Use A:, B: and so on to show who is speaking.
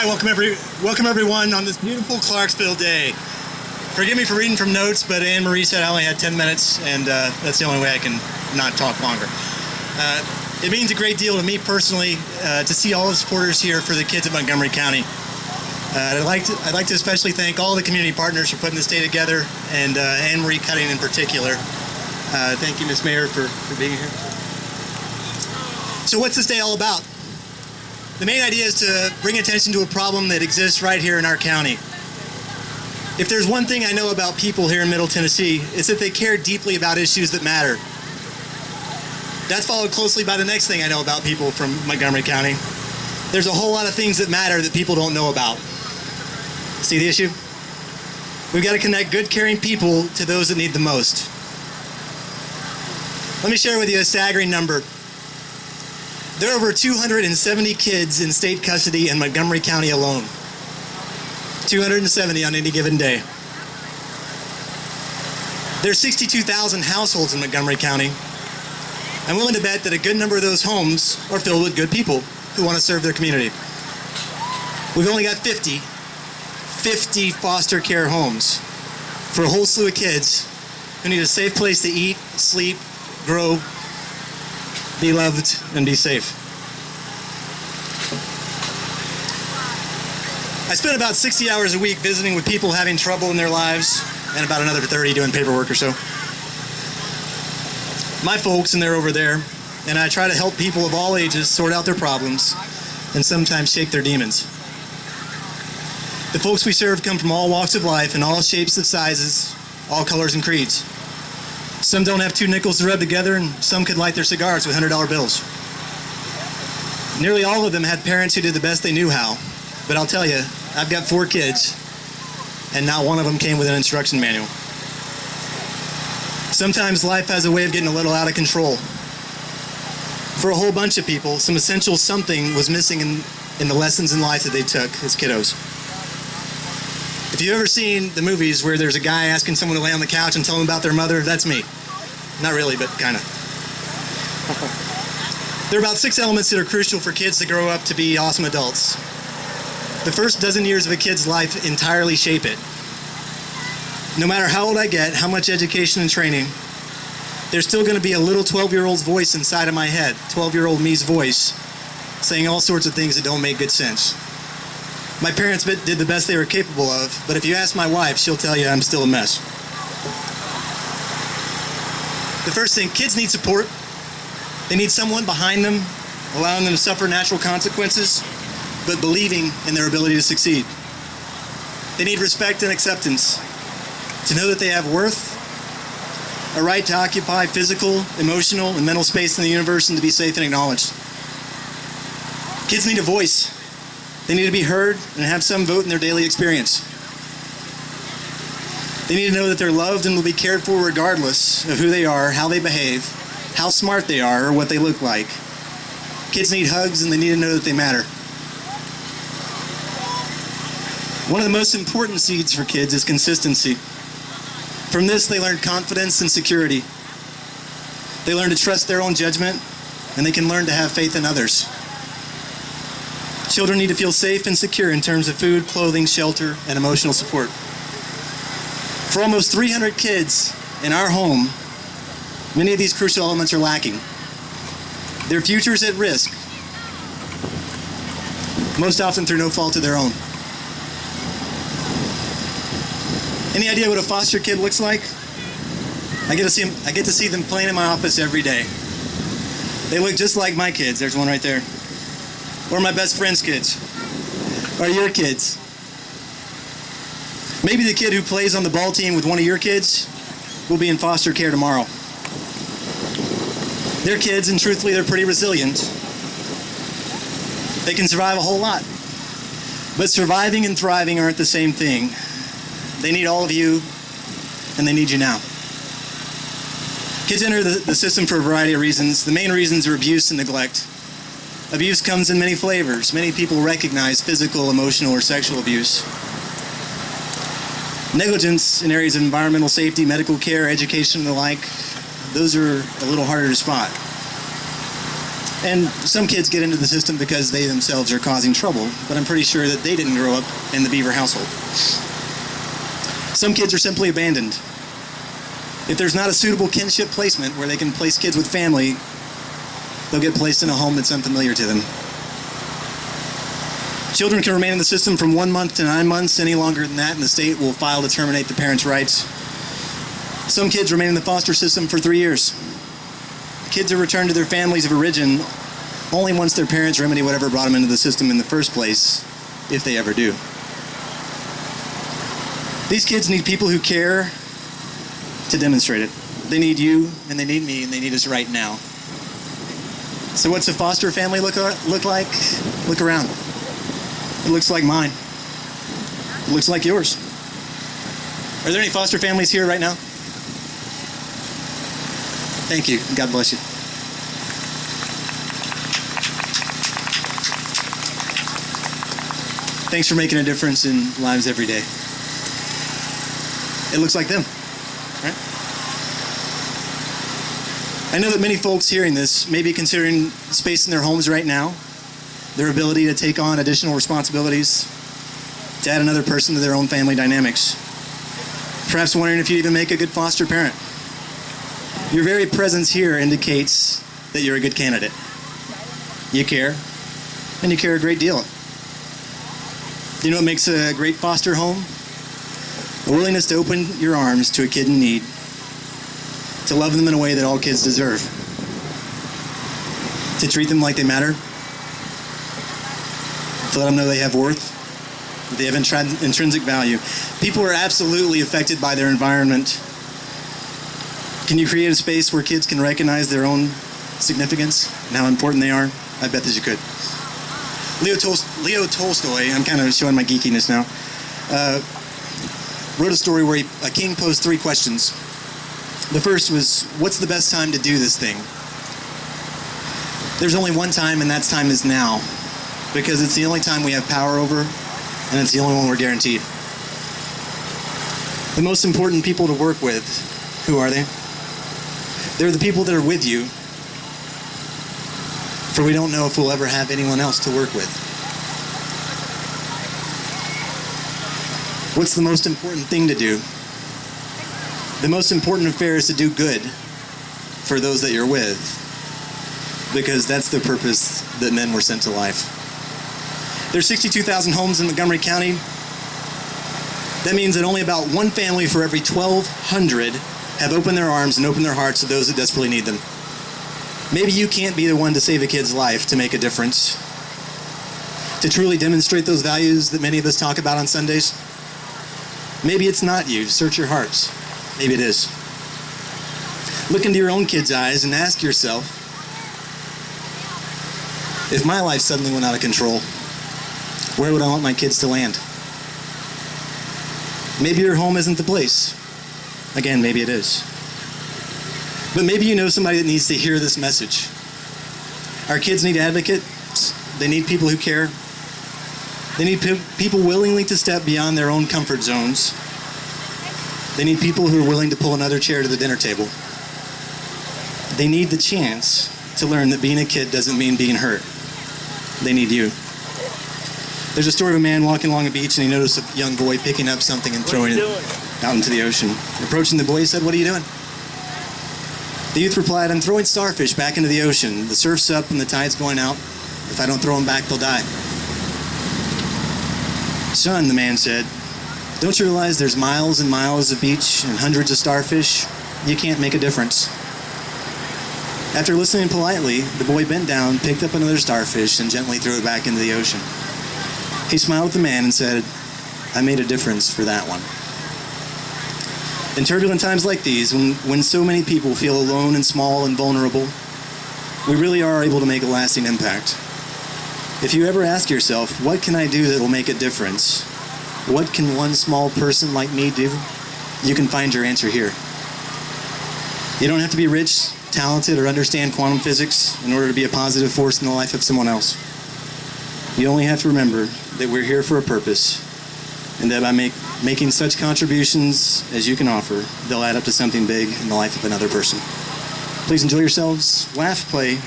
A: Hi, welcome everyone on this beautiful Clarksville day. Forgive me for reading from notes, but Anne Marie said I only had 10 minutes, and that's the only way I can not talk longer. It means a great deal to me personally to see all the supporters here for the kids of Montgomery County. I'd like to especially thank all the community partners for putting this day together, and Anne Marie Cutting in particular. Thank you, Ms. Mayor, for being here. So what's this day all about? The main idea is to bring attention to a problem that exists right here in our county. If there's one thing I know about people here in Middle Tennessee, it's that they care deeply about issues that matter. That's followed closely by the next thing I know about people from Montgomery County. There's a whole lot of things that matter that people don't know about. See the issue? We've got to connect good, caring people to those that need the most. Let me share with you a staggering number. There are over 270 kids in state custody in Montgomery County alone. 270 on any given day. There are 62,000 households in Montgomery County. I'm willing to bet that a good number of those homes are filled with good people who want to serve their community. We've only got 50 foster care homes for a whole slew of kids who need a safe place to eat, sleep, grow, be loved, and be safe. I spend about 60 hours a week visiting with people having trouble in their lives, and about another 30 doing paperwork or so. My folks, and they're over there, and I try to help people of all ages sort out their problems and sometimes shake their demons. The folks we serve come from all walks of life in all shapes and sizes, all colors and creeds. Some don't have 2 nickels to rub together, and some could light their cigars with $100 bills. Nearly all of them had parents who did the best they knew how, but I'll tell you, I've got 4 kids, and not one of them came with an instruction manual. Sometimes life has a way of getting a little out of control. For a whole bunch of people, some essential something was missing in the lessons in life that they took as kiddos. If you've ever seen the movies where there's a guy asking someone to lay on the couch and tell them about their mother, that's me. Not really, but kind of. There are about 6 elements that are crucial for kids to grow up to be awesome adults. The first dozen years of a kid's life entirely shape it. No matter how old I get, how much education and training, there's still going to be a little 12-year-old's voice inside of my head, 12-year-old me's voice, saying all sorts of things that don't make good sense. My parents did the best they were capable of, but if you ask my wife, she'll tell you I'm still a mess. The first thing, kids need support. They need someone behind them, allowing them to suffer natural consequences, but believing in their ability to succeed. They need respect and acceptance, to know that they have worth, a right to occupy physical, emotional, and mental space in the universe, and to be safe and acknowledged. Kids need a voice. They need to be heard and have some vote in their daily experience. They need to know that they're loved and will be cared for regardless of who they are, how they behave, how smart they are, or what they look like. Kids need hugs, and they need to know that they matter. One of the most important seeds for kids is consistency. From this, they learn confidence and security. They learn to trust their own judgment, and they can learn to have faith in others. Children need to feel safe and secure in terms of food, clothing, shelter, and emotional support. For almost 300 kids in our home, many of these crucial elements are lacking. Their future is at risk, most often through no fault of their own. Any idea what a foster kid looks like? I get to see them playing in my office every day. They look just like my kids. There's one right there. Or my best friend's kids. Or your kids. Maybe the kid who plays on the ball team with one of your kids will be in foster care tomorrow. They're kids, and truthfully, they're pretty resilient. They can survive a whole lot. But surviving and thriving aren't the same thing. They need all of you, and they need you now. Kids enter the system for a variety of reasons. The main reasons are abuse and neglect. Abuse comes in many flavors. Many people recognize physical, emotional, or sexual abuse. Negligence in areas of environmental safety, medical care, education, and the like, those are a little harder to spot. And some kids get into the system because they themselves are causing trouble, but I'm pretty sure that they didn't grow up in the Beaver household. Some kids are simply abandoned. If there's not a suitable kinship placement where they can place kids with family, they'll get placed in a home that's unfamiliar to them. Children can remain in the system from 1 month to 9 months. Any longer than that, and the state will file to terminate the parents' rights. Some kids remain in the foster system for 3 years. Kids are returned to their families of origin only once their parents remedy whatever brought them into the system in the first place, if they ever do. These kids need people who care to demonstrate it. They need you, and they need me, and they need us right now. So what's a foster family look like? Look around. It looks like mine. It looks like yours. Are there any foster families here right now? Thank you. God bless you. Thanks for making a difference in lives every day. It looks like them, right? I know that many folks hearing this may be considering space in their homes right now, their ability to take on additional responsibilities, to add another person to their own family dynamics. Perhaps wondering if you even make a good foster parent. Your very presence here indicates that you're a good candidate. You care, and you care a great deal. You know what makes a great foster home? A willingness to open your arms to a kid in need, to love them in a way that all kids deserve, to treat them like they matter, to let them know they have worth, that they have intrinsic value. People are absolutely affected by their environment. Can you create a space where kids can recognize their own significance and how important they are? I bet that you could. Leo Tolstoy, I'm kind of showing my geekiness now, wrote a story where a king posed 3 questions. The first was, what's the best time to do this thing? There's only one time, and that time is now, because it's the only time we have power over, and it's the only one we're guaranteed. The most important people to work with, who are they? They're the people that are with you, for we don't know if we'll ever have anyone else to work with. What's the most important thing to do? The most important affair is to do good for those that you're with, because that's the purpose that men were sent to life. There's 62,000 homes in Montgomery County. That means that only about one family for every 1,200 have opened their arms and opened their hearts to those that desperately need them. Maybe you can't be the one to save a kid's life, to make a difference, to truly demonstrate those values that many of us talk about on Sundays. Maybe it's not you. Search your hearts. Maybe it is. Look into your own kid's eyes and ask yourself, if my life suddenly went out of control, where would I want my kids to land? Maybe your home isn't the place. Again, maybe it is. But maybe you know somebody that needs to hear this message. Our kids need advocates. They need people who care. They need people willingly to step beyond their own comfort zones. They need people who are willing to pull another chair to the dinner table. They need the chance to learn that being a kid doesn't mean being hurt. They need you. There's a story of a man walking along a beach, and he noticed a young boy picking up something and throwing it out into the ocean. Approaching the boy, he said, "What are you doing?" The youth replied, "I'm throwing starfish back into the ocean. The surf's up and the tide's going out. If I don't throw them back, they'll die." "Son," the man said, "don't you realize there's miles and miles of beach and hundreds of starfish? You can't make a difference." After listening politely, the boy bent down, picked up another starfish, and gently threw it back into the ocean. He smiled at the man and said, "I made a difference for that one." In turbulent times like these, when so many people feel alone and small and vulnerable, we really are able to make a lasting impact. If you ever ask yourself, what can I do that will make a difference? What can one small person like me do? You can find your answer here. You don't have to be rich, talented, or understand quantum physics in order to be a positive force in the life of someone else. You only have to remember that we're here for a purpose, and that by making such contributions as you can offer, they'll add up to something big in the life of another person. Please enjoy yourselves, laugh, play.